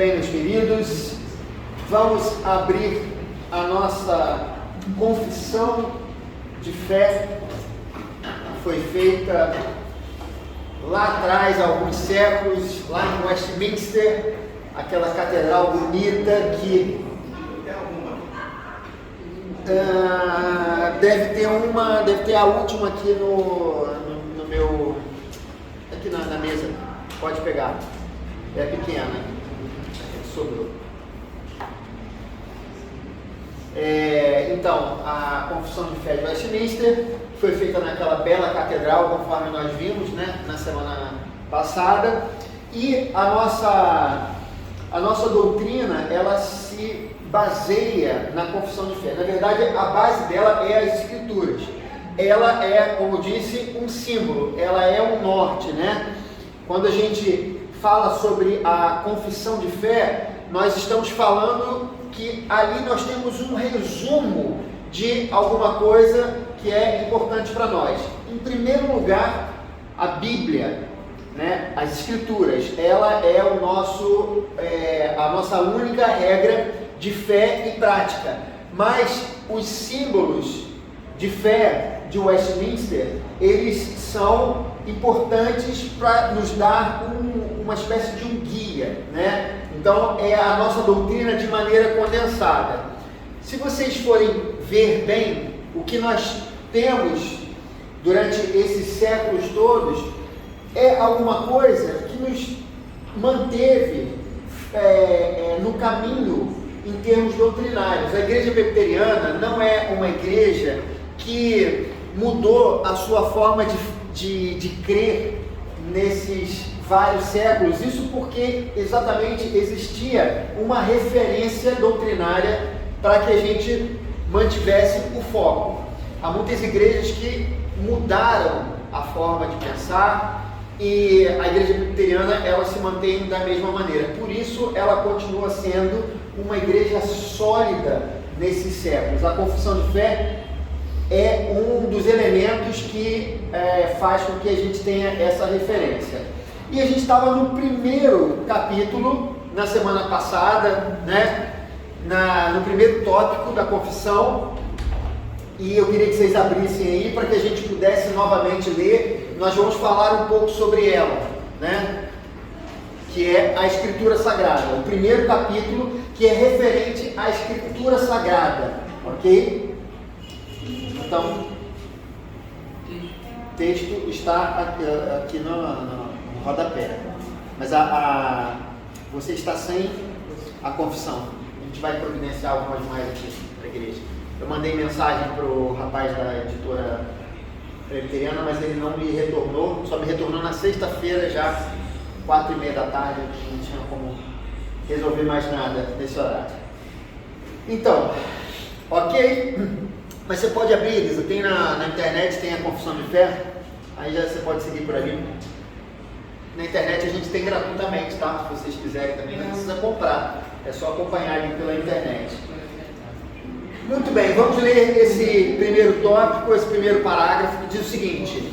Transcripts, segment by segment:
bem, meus queridos, vamos abrir a nossa confissão de fé, que foi feita lá atrás, há alguns séculos, lá em Westminster, aquela catedral bonita que deve ter a última aqui no meu, aqui na mesa, pode pegar, é pequena, sobrou. Então, a confissão de fé de Westminster foi feita naquela bela catedral, conforme nós vimos, né, na semana passada, e a nossa doutrina, ela se baseia na confissão de fé. Na verdade, a base dela é as Escrituras. Ela é, como eu disse, um símbolo, ela é um norte, né? Quando a gente fala sobre a confissão de fé, nós estamos falando que ali nós temos um resumo de alguma coisa que é importante para nós. Em primeiro lugar, a Bíblia, né? As Escrituras, ela é a nossa única regra de fé e prática. Mas os símbolos de fé de Westminster, eles são importantes para nos dar uma espécie de um guia, né? Então é a nossa doutrina de maneira condensada. Se vocês forem ver bem o que nós temos durante esses séculos todos, é alguma coisa que nos manteve no caminho em termos doutrinários. A igreja presbiteriana não é uma igreja que mudou a sua forma de crer nesses vários séculos, isso porque exatamente existia uma referência doutrinária para que a gente mantivesse o foco. Há muitas igrejas que mudaram a forma de pensar e a igreja presbiteriana, ela se mantém da mesma maneira. Por isso ela continua sendo uma igreja sólida nesses séculos. A confissão de fé é um dos elementos que faz com que a gente tenha essa referência. E a gente estava no primeiro capítulo, na semana passada, né? No primeiro tópico da confissão, e eu queria que vocês abrissem aí para que a gente pudesse novamente ler. Nós vamos falar um pouco sobre ela, né? Que é a Escritura Sagrada, o primeiro capítulo que é referente à Escritura Sagrada, ok? Então, o texto está aqui no rodapé, mas você está sem a confissão. A gente vai providenciar algumas mais aqui para a igreja. Eu mandei mensagem para o rapaz da editora presbiteriana, mas ele não me retornou, só me retornou na sexta-feira já, 4h30 da tarde, não tinha como resolver mais nada nesse horário. Então, ok? Mas você pode abrir, Elisa, tem na internet, tem a confissão de fé, aí já você pode seguir por ali. Na internet a gente tem gratuitamente, tá? Se vocês quiserem também, não precisa comprar, é só acompanhar ali pela internet. Muito bem, vamos ler esse primeiro tópico, esse primeiro parágrafo, que diz o seguinte: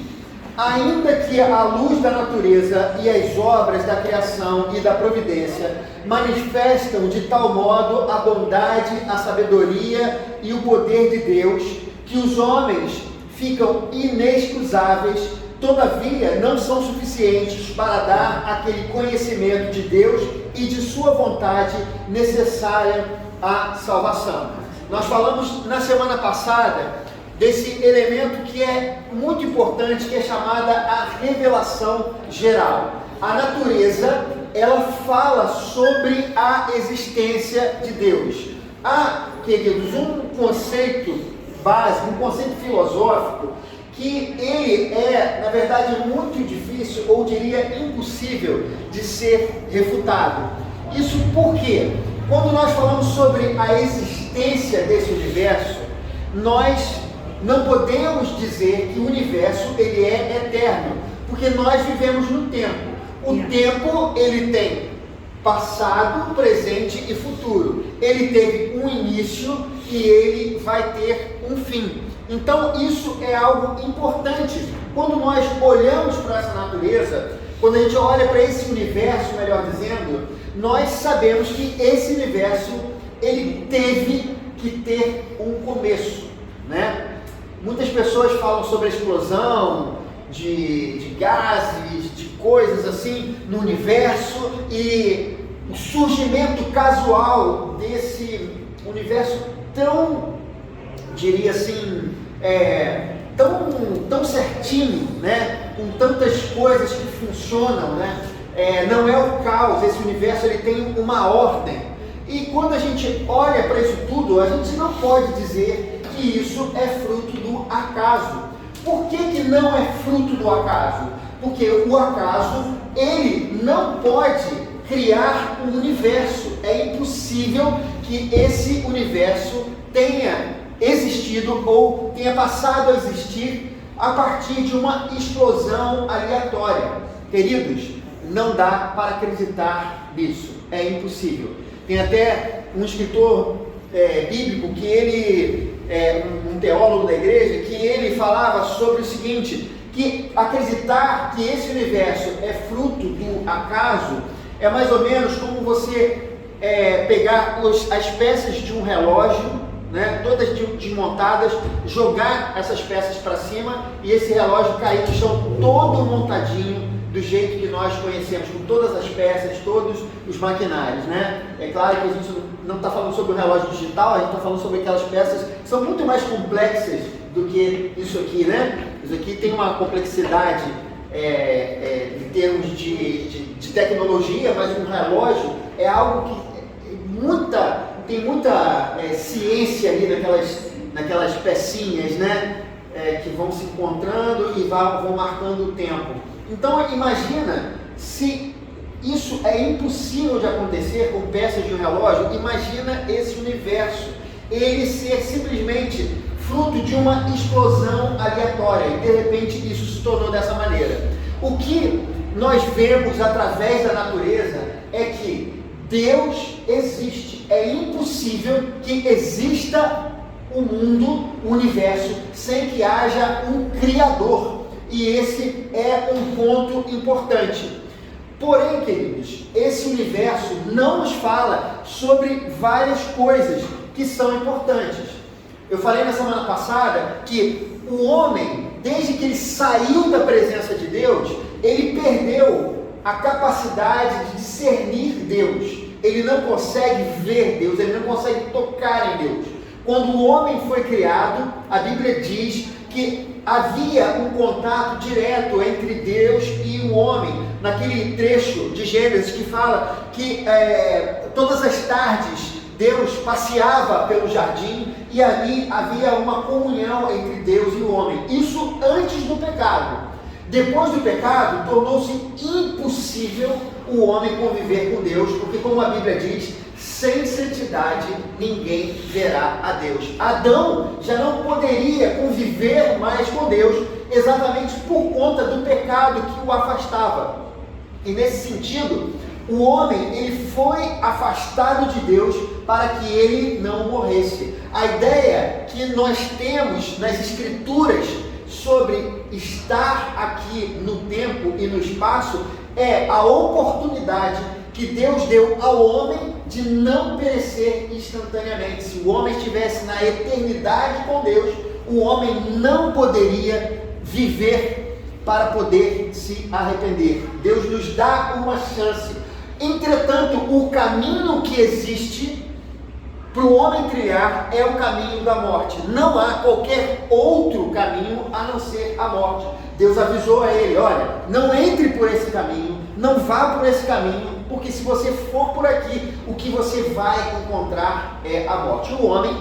ainda que a luz da natureza e as obras da criação e da providência manifestam de tal modo a bondade, a sabedoria e o poder de Deus, que os homens ficam inexcusáveis, todavia não são suficientes para dar aquele conhecimento de Deus e de sua vontade necessária à salvação. Nós falamos na semana passada desse elemento que é muito importante, que é chamada a revelação geral. A natureza, ela fala sobre a existência de Deus. Há, queridos, um conceito básico, um conceito filosófico, que ele é, na verdade, muito difícil, ou diria impossível, de ser refutado. Isso porque, quando nós falamos sobre a existência desse universo, nós não podemos dizer que o universo ele é eterno, porque nós vivemos no tempo. O tempo ele tem passado, presente e futuro. Ele teve um início e ele vai ter um fim. Então isso é algo importante. Quando nós olhamos para essa natureza, quando a gente olha para esse universo, melhor dizendo, nós sabemos que esse universo, ele teve que ter um começo, né? Muitas pessoas falam sobre a explosão de gases, de coisas assim no universo, e o surgimento casual desse universo tão, diria assim, tão certinho, né? Com tantas coisas que funcionam, né? Não é o caos, esse universo ele tem uma ordem. E quando a gente olha para isso tudo, a gente não pode dizer que isso é fruto do acaso. Por que não é fruto do acaso? Porque o acaso, ele não pode criar um universo. É impossível que esse universo tenha existido ou tenha passado a existir a partir de uma explosão aleatória. Queridos, não dá para acreditar nisso. É impossível. Tem até um escritor bíblico que ele um teólogo da igreja, que ele falava sobre o seguinte, que acreditar que esse universo é fruto do acaso é mais ou menos como você pegar as peças de um relógio, né, todas desmontadas, jogar essas peças para cima e esse relógio cair no chão todo montadinho do jeito que nós conhecemos, com todas as peças, todos os maquinários, né? É claro que a gente não está falando sobre o relógio digital, a gente está falando sobre aquelas peças que são muito mais complexas do que isso aqui, né? Isso aqui tem uma complexidade em termos de tecnologia, mas um relógio é algo que tem muita ciência ali naquelas pecinhas, né? Que vão se encontrando e vão marcando o tempo. Então imagina, se isso é impossível de acontecer com peças de um relógio, imagina esse universo, ele ser simplesmente fruto de uma explosão aleatória, e de repente isso se tornou dessa maneira. O que nós vemos através da natureza é que Deus existe. É impossível que exista o mundo, o universo, sem que haja um Criador. E esse é um ponto importante. Porém, queridos, esse universo não nos fala sobre várias coisas que são importantes. Eu falei na semana passada que o homem, desde que ele saiu da presença de Deus, ele perdeu a capacidade de discernir Deus. Ele não consegue ver Deus, ele não consegue tocar em Deus. Quando o homem foi criado, a Bíblia diz que havia um contato direto entre Deus e o homem, naquele trecho de Gênesis que fala que todas as tardes Deus passeava pelo jardim e ali havia uma comunhão entre Deus e o homem. Isso antes do pecado. Depois do pecado, tornou-se impossível o homem conviver com Deus, porque como a Bíblia diz, sem santidade ninguém verá a Deus. Adão já não poderia conviver mais com Deus, exatamente por conta do pecado que o afastava. E nesse sentido, o homem ele foi afastado de Deus para que ele não morresse. A ideia que nós temos nas Escrituras sobre estar aqui no tempo e no espaço é a oportunidade que Deus deu ao homem de não perecer instantaneamente. Se o homem estivesse na eternidade com Deus, o homem não poderia viver para poder se arrepender. Deus nos dá uma chance. Entretanto, o caminho que existe para o homem trilhar é o caminho da morte. Não há qualquer outro caminho a não ser a morte. Deus avisou a ele, olha, não entre por esse caminho, não vá por esse caminho, porque se você for por aqui, o que você vai encontrar é a morte. O homem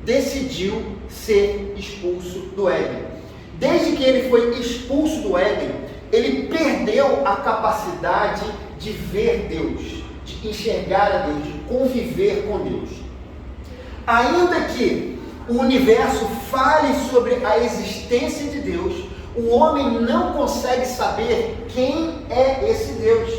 decidiu ser expulso do Éden. Desde que ele foi expulso do Éden, ele perdeu a capacidade de ver Deus, de enxergar a Deus, de conviver com Deus. Ainda que o universo fale sobre a existência de Deus, o homem não consegue saber quem é esse Deus.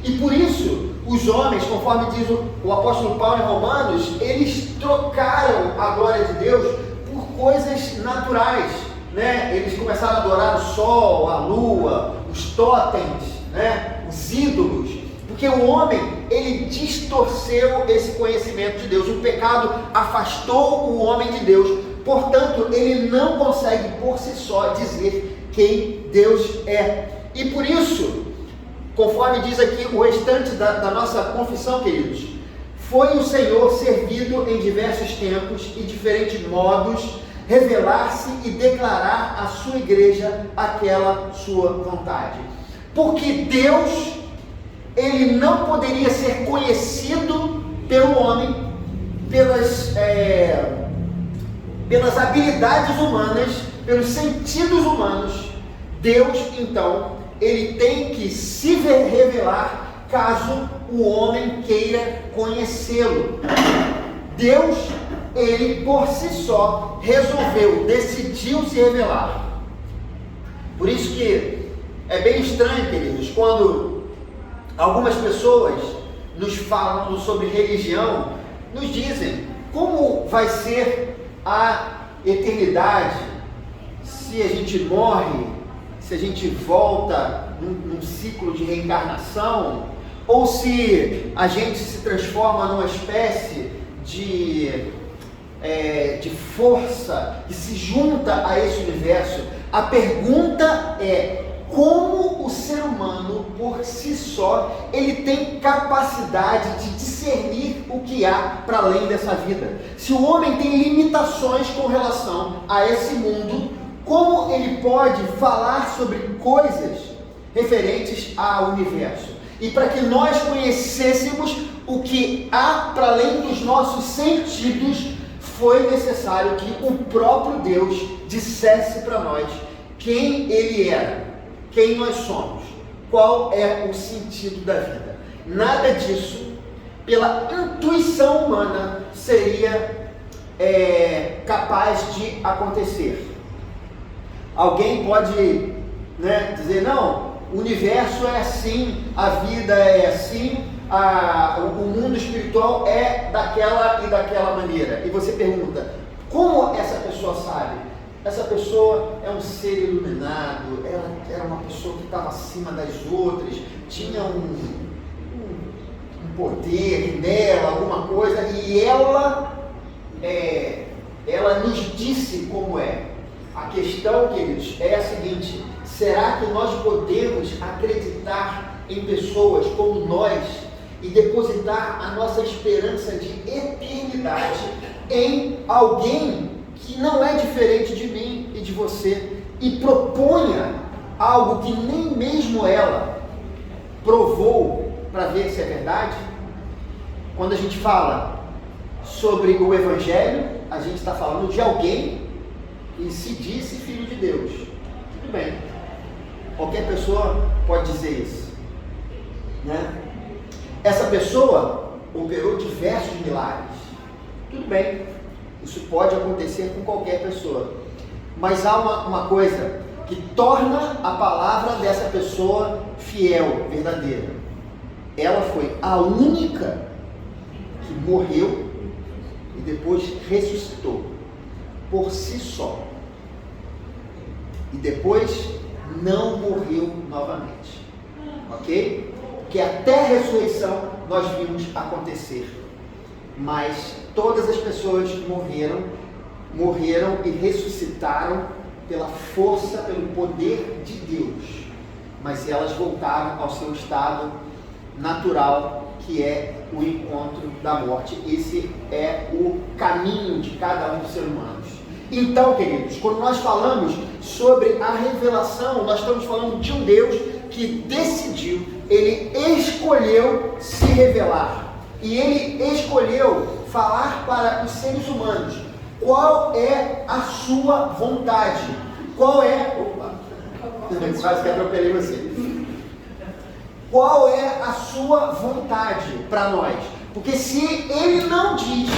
E por isso, os homens, conforme diz o apóstolo Paulo em Romanos, eles trocaram a glória de Deus por coisas naturais, né? Eles começaram a adorar o sol, a lua, os totens, né? Os ídolos. Porque o homem, ele distorceu esse conhecimento de Deus. O pecado afastou o homem de Deus. Portanto, ele não consegue por si só dizer quem Deus é. E por isso, conforme diz aqui o restante da nossa confissão, queridos, foi o Senhor servido em diversos tempos e diferentes modos, revelar-se e declarar à sua igreja aquela sua vontade. Porque Deus, ele não poderia ser conhecido pelo homem pelas habilidades humanas, pelos sentidos humanos. Deus, então, ele tem que se revelar caso o homem queira conhecê-lo. Deus, ele por si só decidiu se revelar. Por isso que é bem estranho, queridos, quando algumas pessoas nos falam sobre religião, nos dizem como vai ser a eternidade, se a gente morre, se a gente volta num ciclo de reencarnação, ou se a gente se transforma numa espécie de força que se junta a esse universo. A pergunta é: como o ser humano, por si só, ele tem capacidade de discernir o que há para além dessa vida? Se o homem tem limitações com relação a esse mundo, como ele pode falar sobre coisas referentes ao universo? E para que nós conhecêssemos o que há para além dos nossos sentidos, foi necessário que o próprio Deus dissesse para nós quem ele era, quem nós somos, qual é o sentido da vida. Nada disso, pela intuição humana, seria capaz de acontecer. Alguém pode, dizer: não, o universo é assim, a vida é assim, o mundo espiritual é daquela e daquela maneira. E você pergunta: como essa pessoa sabe? Essa pessoa é um ser iluminado, ela era uma pessoa que estava acima das outras, tinha um poder nela, alguma coisa, e ela nos disse como é. A questão, queridos, é a seguinte: será que nós podemos acreditar em pessoas como nós e depositar a nossa esperança de eternidade em alguém que não é diferente de mim e de você, e proponha algo que nem mesmo ela provou para ver se é verdade? Quando a gente fala sobre o Evangelho, a gente está falando de alguém que se disse filho de Deus. Tudo bem, qualquer pessoa pode dizer isso, Essa pessoa operou diversos milagres. Tudo bem, isso pode acontecer com qualquer pessoa. Mas há uma coisa que torna a palavra dessa pessoa fiel, verdadeira. Ela foi a única que morreu e depois ressuscitou por si só. E depois não morreu novamente. Ok? Que até a ressurreição nós vimos acontecer. Mas todas as pessoas morreram e ressuscitaram pela força, pelo poder de Deus. Mas elas voltaram ao seu estado natural, que é o encontro da morte. Esse é o caminho de cada um dos seres humanos. Então, queridos, quando nós falamos sobre a revelação, nós estamos falando de um Deus que decidiu, ele escolheu se revelar. E ele escolheu falar para os seres humanos qual é a sua vontade. Quase que atropelei você. Qual é a sua vontade para nós? Porque se ele não diz,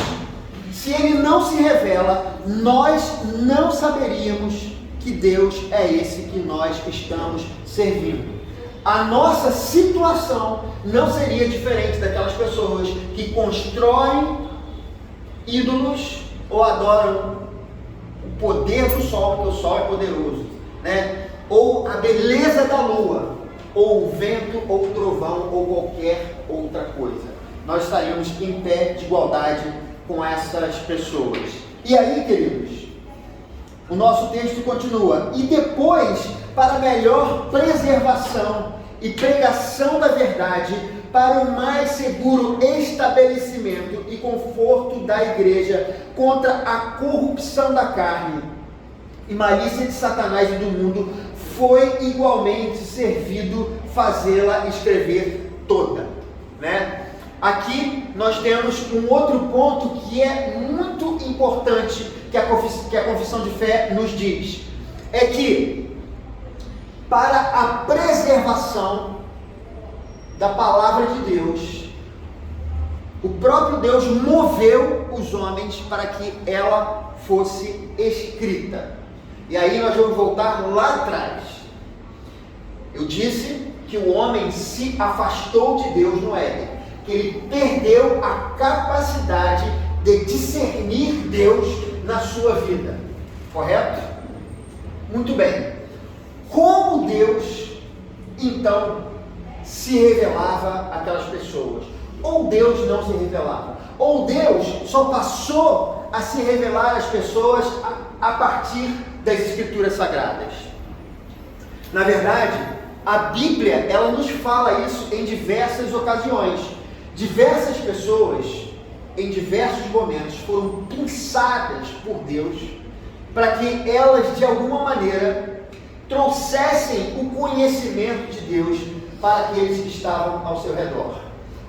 se ele não se revela, nós não saberíamos que Deus é esse que nós estamos servindo. A nossa situação não seria diferente daquelas pessoas que constroem ídolos ou adoram o poder do sol, porque o sol é poderoso, ou a beleza da lua, ou vento, ou trovão, ou qualquer outra coisa. Nós estaríamos em pé de igualdade com essas pessoas. E aí, queridos, o nosso texto continua. E depois, para melhor preservação e pregação da verdade, para o mais seguro estabelecimento e conforto da igreja contra a corrupção da carne e malícia de Satanás e do mundo, foi igualmente servido fazê-la escrever toda, né? Aqui nós temos um outro ponto que é muito importante que a confissão de fé nos diz, é que para a preservação da palavra de Deus, o próprio Deus moveu os homens para que ela fosse escrita. E aí nós vamos voltar lá atrás. Eu disse que o homem se afastou de Deus no Éden, que ele perdeu a capacidade de discernir Deus na sua vida, correto? Muito bem. Como Deus, então, se revelava àquelas pessoas? Ou Deus não se revelava? Ou Deus só passou a se revelar às pessoas a partir das Escrituras Sagradas? Na verdade, a Bíblia, ela nos fala isso em diversas ocasiões. Diversas pessoas, em diversos momentos, foram pensadas por Deus para que elas, de alguma maneira, trouxessem o conhecimento de Deus para aqueles que estavam ao seu redor.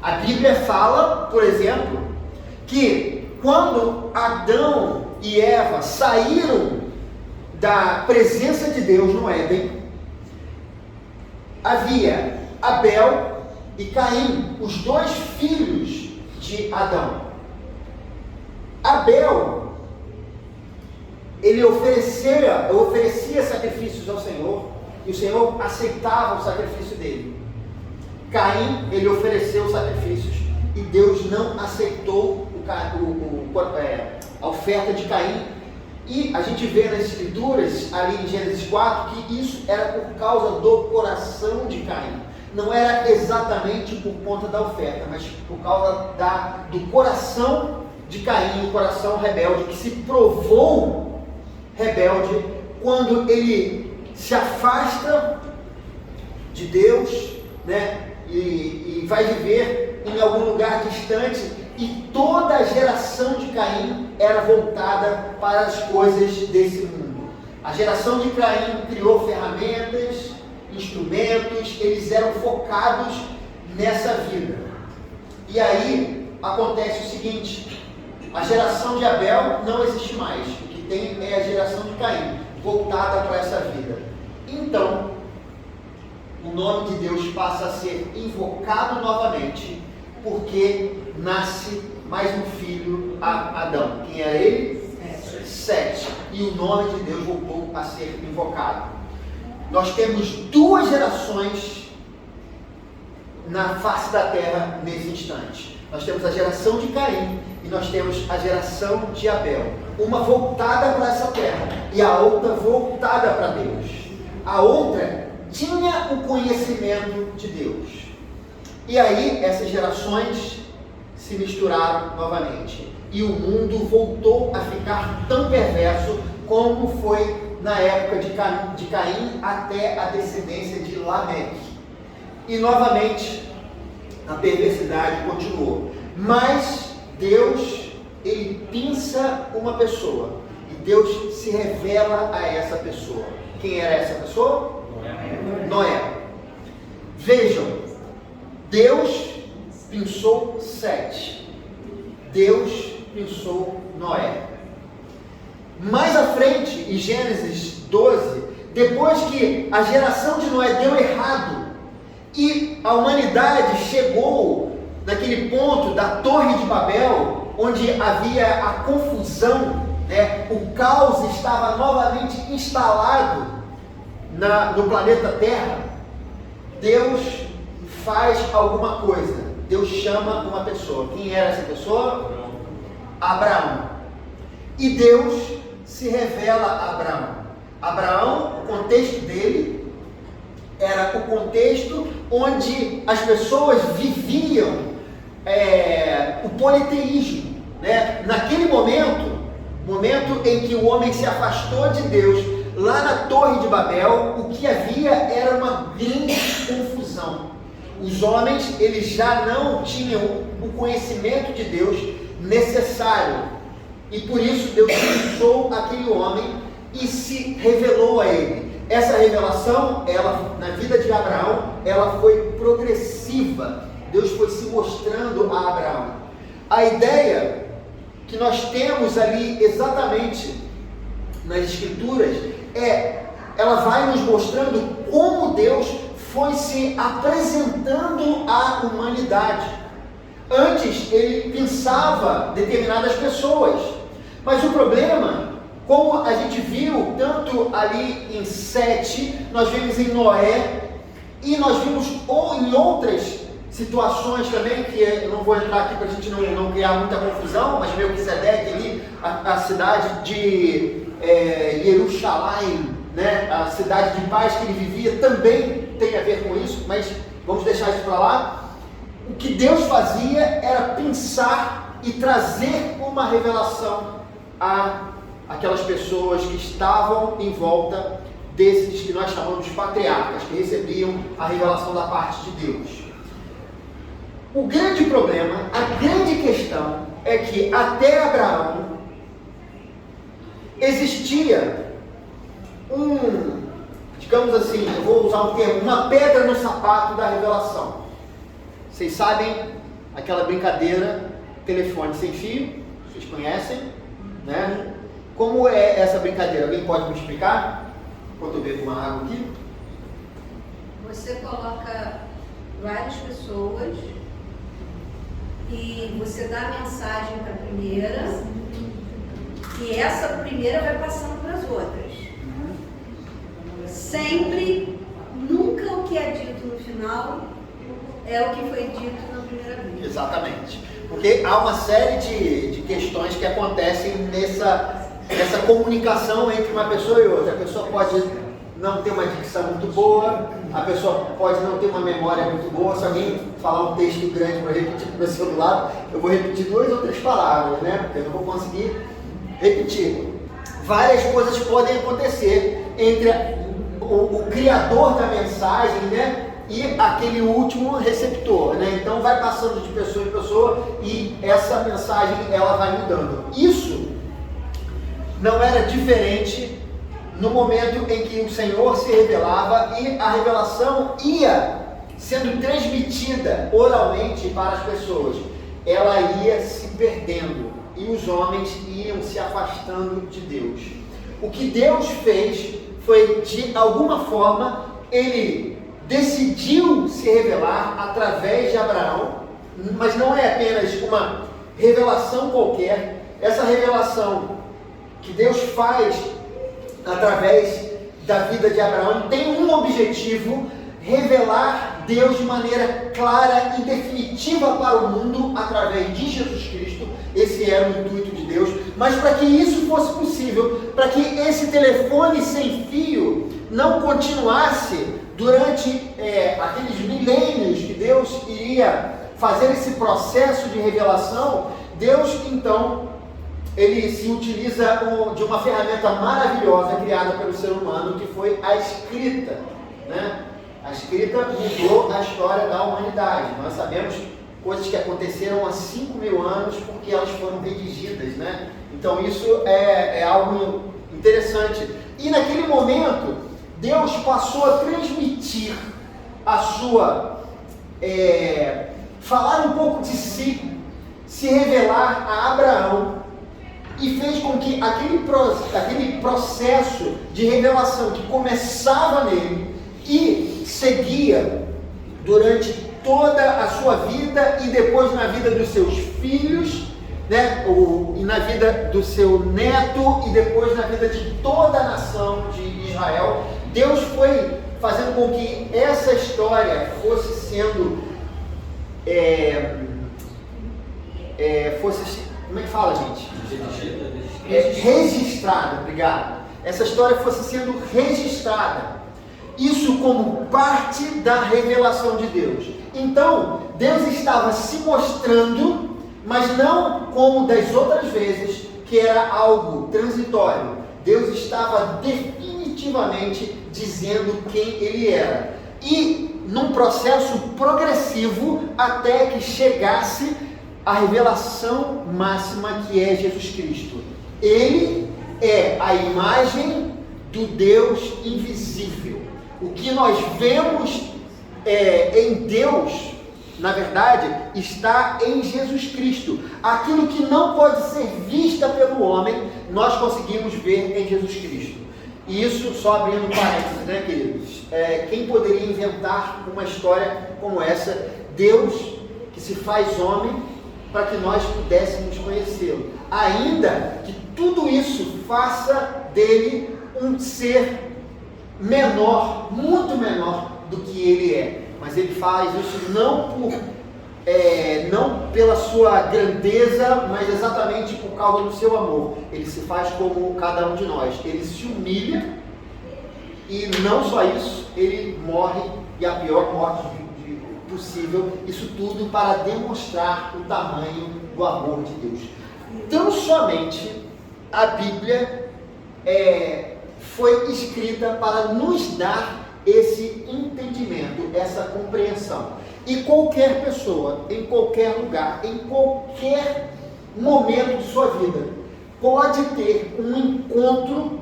A Bíblia fala, por exemplo, que quando Adão e Eva saíram da presença de Deus no Éden, havia Abel e Caim, os dois filhos de Adão. Abel, ele oferecia sacrifícios ao Senhor, e o Senhor aceitava o sacrifício dele. Caim, ele ofereceu sacrifícios, e Deus não aceitou a oferta de Caim. E a gente vê nas Escrituras, ali em Gênesis 4, que isso era por causa do coração de Caim. Não era exatamente por conta da oferta, mas por causa do coração de Caim, o coração rebelde, que se provou rebelde quando ele se afasta de Deus, né? E vai viver em algum lugar distante, e toda a geração de Caim era voltada para as coisas desse mundo. A geração de Caim criou ferramentas, instrumentos, eles eram focados nessa vida. E aí acontece o seguinte: a geração de Abel não existe mais, o que tem é a geração de Caim, voltada para essa vida. Então, o nome de Deus passa a ser invocado novamente, porque nasce mais um filho a Adão. Quem era ele? Sete. E o nome de Deus voltou a ser invocado. Nós temos duas gerações na face da terra nesse instante. Nós temos a geração de Caim e nós temos a geração de Abel. Uma voltada para essa terra e a outra voltada para Deus. A outra tinha o conhecimento de Deus. E aí essas gerações se misturaram novamente. E o mundo voltou a ficar tão perverso como foi na época de Caim até a descendência de Lameque. E novamente a perversidade continuou. Mas Deus, ele pinça uma pessoa. E Deus se revela a essa pessoa. Quem era essa pessoa? Noé. Vejam, Deus pensou Sete. Deus pensou Noé. Mais à frente, em Gênesis 12, depois que a geração de Noé deu errado e a humanidade chegou naquele ponto da Torre de Babel, onde havia a confusão, né? O caos estava novamente instalado no planeta Terra, Deus faz alguma coisa. Deus chama uma pessoa. Quem era essa pessoa? Abraão. E Deus se revela a Abraão. Abraão, o contexto dele era o contexto onde as pessoas viviam o politeísmo, né? Naquele momento em que o homem se afastou de Deus, lá na Torre de Babel, o que havia era uma grande confusão. Os homens, eles já não tinham o conhecimento de Deus necessário, e por isso Deus usou aquele homem e se revelou a ele. Essa revelação, ela, na vida de Abraão, ela foi progressiva. Deus foi se mostrando a Abraão. A ideia que nós temos ali exatamente nas Escrituras ela vai nos mostrando como Deus foi se apresentando à humanidade. Antes ele pensava determinadas pessoas, mas o problema, como a gente viu tanto ali em Sete, nós vimos em Noé, e nós vimos em outras situações também, que eu não vou entrar aqui para a gente não criar muita confusão, mas Melquisedeque ali, a cidade de Jerusalém, né, a cidade de paz que ele vivia, também tem a ver com isso, mas vamos deixar isso para lá. O que Deus fazia era pensar e trazer uma revelação a aquelas pessoas que estavam em volta desses que nós chamamos de patriarcas, que recebiam a revelação da parte de Deus. O grande problema, a grande questão é que até Abraão existia digamos assim, eu vou usar um termo, uma pedra no sapato da revelação. Vocês sabem aquela brincadeira, telefone sem fio, vocês conhecem, né? Como é essa brincadeira? Alguém pode me explicar? Enquanto eu bebo uma água aqui. Você coloca várias pessoas e você dá a mensagem para a primeira e essa primeira vai passando para as outras. Sempre, nunca o que é dito no final é o que foi dito na primeira vez. Exatamente. Porque há uma série de questões que acontecem nessa comunicação entre uma pessoa e outra. A pessoa pode não ter uma dicção muito boa, a pessoa pode não ter uma memória muito boa. Se alguém falar um texto grande para repetir para o meu celular, eu vou repetir 2 ou 3 palavras, né? Porque eu não vou conseguir repetir. Várias coisas podem acontecer entre o criador da mensagem, né, e aquele último receptor, né? Então vai passando de pessoa em pessoa e essa mensagem ela vai mudando. Isso não era diferente no momento em que o Senhor se revelava e a revelação ia sendo transmitida oralmente para as pessoas. Ela ia se perdendo e os homens iam se afastando de Deus. O que Deus fez foi, de alguma forma, ele decidiu se revelar através de Abraão, mas não é apenas uma revelação qualquer. Essa revelação que Deus faz através da vida de Abraão tem um objetivo: revelar Deus de maneira clara e definitiva para o mundo através de Jesus Cristo. Esse era o intuito de Deus. Mas para que isso fosse possível, para que esse telefone sem fio não continuasse durante aqueles milênios que Deus iria fazer esse processo de revelação, Deus então ele se utiliza de uma ferramenta maravilhosa criada pelo ser humano, que foi a escrita, né? A escrita mudou a história da humanidade. Nós sabemos coisas que aconteceram há 5.000 anos porque elas foram redigidas, né? Então isso é algo interessante. E naquele momento, Deus passou a transmitir a sua... falar um pouco de si, se revelar a Abraão, e fez com que aquele processo de revelação que começava nele e seguia durante toda a sua vida e depois na vida dos seus filhos, né? E na vida do seu neto e depois na vida de toda a nação de Israel, Deus foi fazendo com que essa história fosse sendo como é que fala, gente? Registrada, obrigado. Essa história fosse sendo registrada. isso como parte da revelação de Deus. Então, Deus estava se mostrando, mas não como das outras vezes, que era algo transitório. Deus estava definitivamente dizendo quem Ele era. E num processo progressivo até que chegasse a revelação máxima, que é Jesus Cristo. Ele é a imagem do Deus invisível. O que nós vemos em Deus, na verdade, está em Jesus Cristo. Aquilo que não pode ser vista pelo homem, nós conseguimos ver em Jesus Cristo. E isso, só abrindo parênteses, né, queridos? Quem poderia inventar uma história como essa? Deus que se faz homem para que nós pudéssemos conhecê-lo. Ainda que tudo isso faça dele um ser menor, muito menor do que ele é. Mas ele faz isso não pela sua grandeza, mas exatamente por causa do seu amor. Ele se faz como cada um de nós. Ele se humilha e não só isso, ele morre, e a pior morte possível, isso tudo para demonstrar o tamanho do amor de Deus. Tão somente a Bíblia foi escrita para nos dar esse entendimento, essa compreensão. E qualquer pessoa, em qualquer lugar, em qualquer momento de sua vida, pode ter um encontro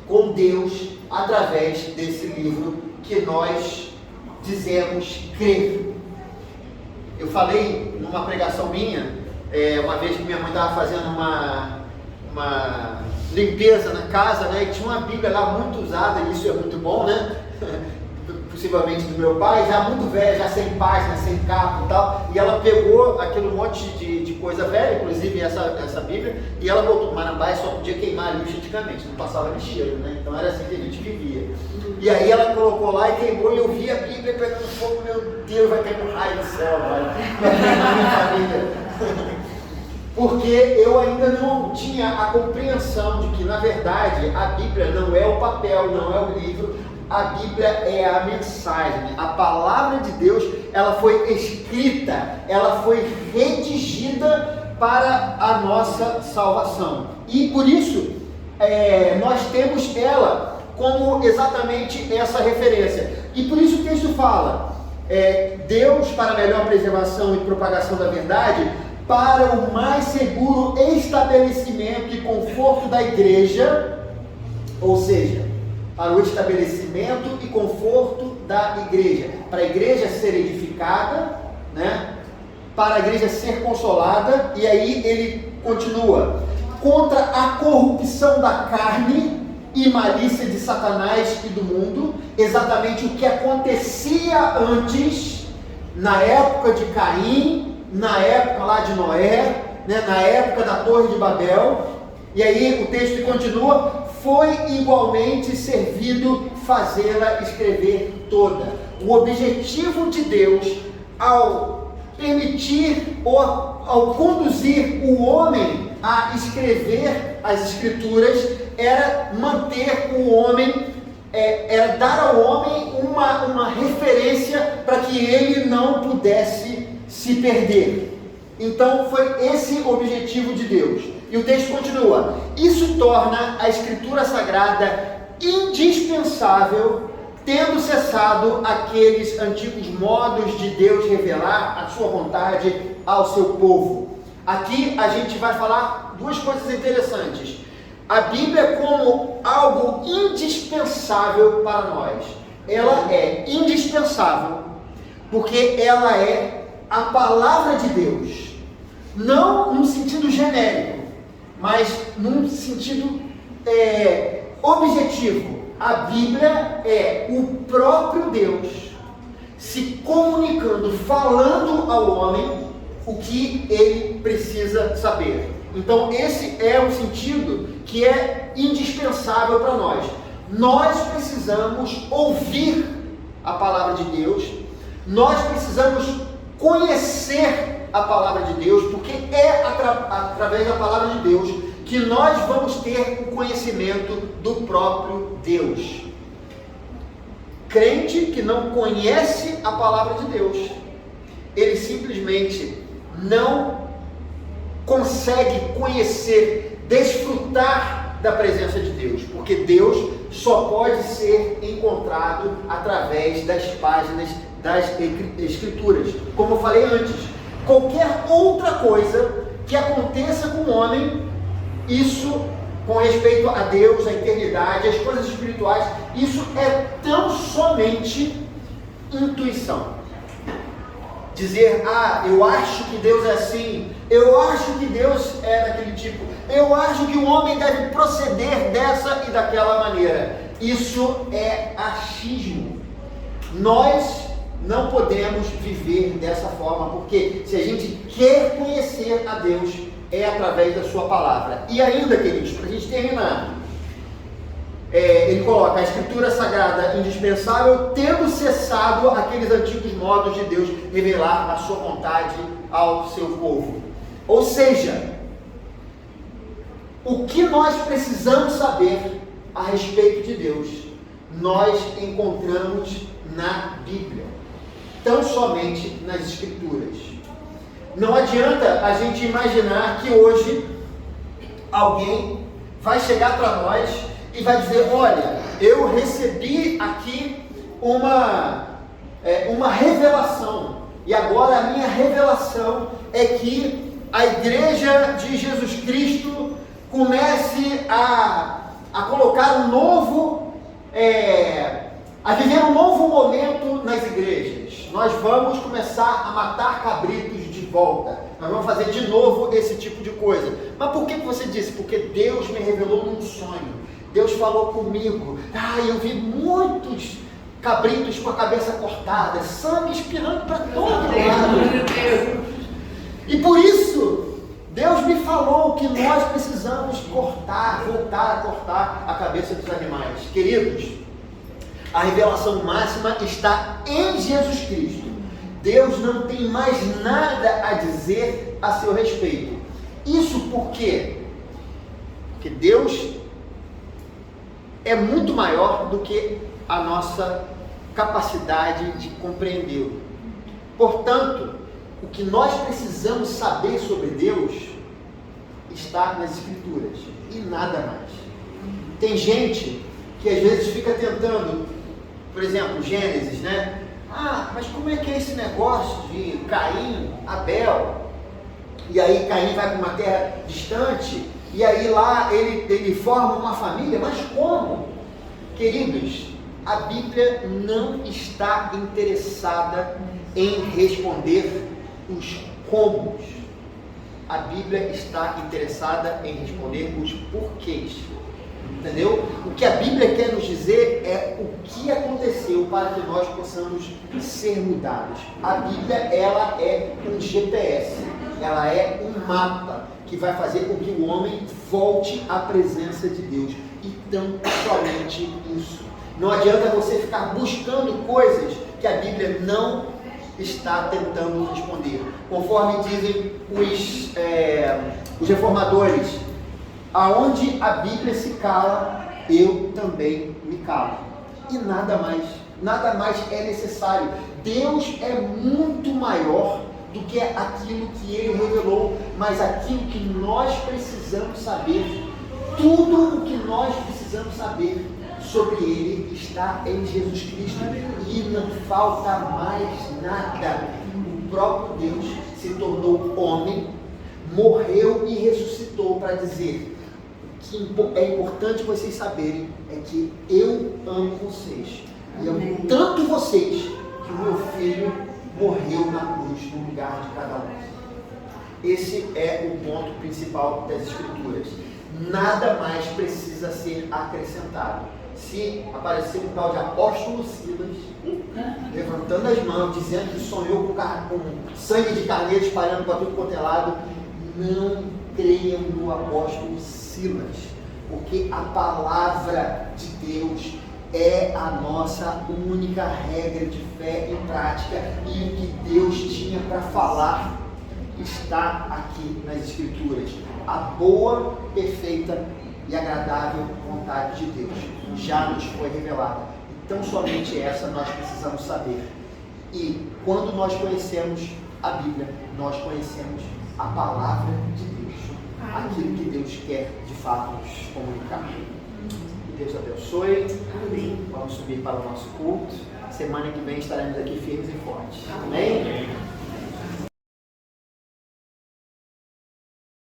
com Deus através desse livro que nós dizemos crer. Eu falei numa pregação minha, uma vez que minha mãe estava fazendo uma limpeza na casa, né, e tinha uma Bíblia lá muito usada, e isso é muito bom, né? Possivelmente do meu pai, já muito velha, já sem página, sem capa e tal, e ela pegou aquele monte de coisa velha, inclusive essa Bíblia, e ela botou no Marambaia, só podia queimar lixo antigamente, não passava lixeiro, né? Então era assim que a gente vivia. E aí ela colocou lá e queimou, e eu vi a Bíblia pegando fogo, meu Deus, vai cair um raio do céu, vai queimar minha família. Porque eu ainda não tinha a compreensão de que, na verdade, a Bíblia não é o papel, não é o livro, a Bíblia é a mensagem. A palavra de Deus, ela foi escrita, ela foi redigida para a nossa salvação. E por isso, nós temos ela como exatamente essa referência. E por isso o texto fala, Deus, para a melhor preservação e propagação da verdade, para o mais seguro estabelecimento e conforto da igreja, ou seja, para o estabelecimento e conforto da igreja, para a igreja ser edificada, né? Para a igreja ser consolada, e aí ele continua, contra a corrupção da carne e malícia de Satanás e do mundo, exatamente o que acontecia antes, na época de Caim, na época lá de Noé, né, na época da Torre de Babel. E aí o texto continua, foi igualmente servido fazê-la escrever toda. O objetivo de Deus, ao permitir ou ao conduzir o homem a escrever as escrituras, era manter o homem, era dar ao homem uma referência para que ele não pudesse se perder. Então foi esse o objetivo de Deus. E o texto continua, isso torna a escritura sagrada indispensável, tendo cessado aqueles antigos modos de Deus revelar a sua vontade ao seu povo. Aqui a gente vai falar duas coisas interessantes. A Bíblia como algo indispensável para nós. Ela é indispensável porque ela é a palavra de Deus, não num sentido genérico, mas num sentido objetivo. A Bíblia é o próprio Deus se comunicando, falando ao homem o que ele precisa saber. Então esse é um sentido que é indispensável para nós. Nós precisamos ouvir a palavra de Deus, nós precisamos conhecer a palavra de Deus, porque é através da palavra de Deus que nós vamos ter o conhecimento do próprio Deus. crente que não conhece a palavra de Deus, ele simplesmente não consegue conhecer, desfrutar da presença de Deus, porque Deus só pode ser encontrado através das páginas das Escrituras. Como eu falei antes, qualquer outra coisa que aconteça com o homem, isso com respeito a Deus, a eternidade, as coisas espirituais, isso é tão somente intuição. Dizer, eu acho que Deus é assim, eu acho que Deus é daquele tipo, eu acho que o homem deve proceder dessa e daquela maneira. Isso é achismo. Nós não podemos viver dessa forma, porque se a gente quer conhecer a Deus, é através da sua palavra. E ainda, queridos, para a gente terminar, ele coloca a Escritura Sagrada indispensável, tendo cessado aqueles antigos modos de Deus revelar a sua vontade ao seu povo. Ou seja, o que nós precisamos saber a respeito de Deus, nós encontramos na Bíblia, tão somente nas Escrituras. Não adianta a gente imaginar que hoje alguém vai chegar para nós e vai dizer, olha, eu recebi aqui uma revelação, e agora a minha revelação é que a Igreja de Jesus Cristo comece a colocar a viver um novo momento nas igrejas. Nós vamos começar a matar cabritos de volta. Nós vamos fazer de novo esse tipo de coisa. Mas por que você disse? Porque Deus me revelou num sonho. Deus falou comigo. Eu vi muitos cabritos com a cabeça cortada, sangue espirrando para todo lado. E por isso, Deus me falou que nós precisamos voltar a cortar a cabeça dos animais. Queridos, a revelação máxima está em Jesus Cristo. Deus não tem mais nada a dizer a seu respeito. Isso por quê? Porque Deus é muito maior do que a nossa capacidade de compreendê-lo. Portanto, o que nós precisamos saber sobre Deus está nas Escrituras e nada mais. Tem gente que às vezes fica tentando, por exemplo, Gênesis, né? Mas como é que é esse negócio de Caim, Abel? E aí Caim vai para uma terra distante, e aí lá ele forma uma família, mas como? Queridos, a Bíblia não está interessada em responder os comos. A Bíblia está interessada em responder os porquês. Entendeu? O que a Bíblia quer nos dizer é o que aconteceu para que nós possamos ser mudados. A Bíblia, ela é um GPS, ela é um mapa que vai fazer com que o homem volte à presença de Deus. E tão somente isso. Não adianta você ficar buscando coisas que a Bíblia não está tentando responder. Conforme dizem os reformadores, aonde a Bíblia se cala, eu também me calo. E nada mais é necessário. Deus é muito maior do que aquilo que Ele revelou, mas aquilo que nós precisamos saber, tudo o que nós precisamos saber sobre Ele está em Jesus Cristo, e não falta mais nada. O próprio Deus se tornou homem, morreu e ressuscitou para dizer: o que é importante vocês saberem é que eu amo vocês, e amo tanto vocês que o meu filho morreu na cruz no lugar de cada um. Esse é o ponto principal das Escrituras. Nada mais precisa ser acrescentado. Se aparecer um tal de apóstolo Silas levantando as mãos, dizendo que sonhou com sangue de carneiro espalhando para tudo quanto é lado, não creiam no apóstolo Silas, porque a palavra de Deus é a nossa única regra de fé e prática, e o que Deus tinha para falar está aqui nas Escrituras. A boa, perfeita e agradável vontade de Deus já nos foi revelada. Então somente essa nós precisamos saber. E quando nós conhecemos a Bíblia, nós conhecemos a palavra de Deus, aquilo que Deus quer de fato nos comunicar. Que Deus abençoe. Amém. Vamos subir para o nosso culto. Semana que vem estaremos aqui firmes e fortes. Amém?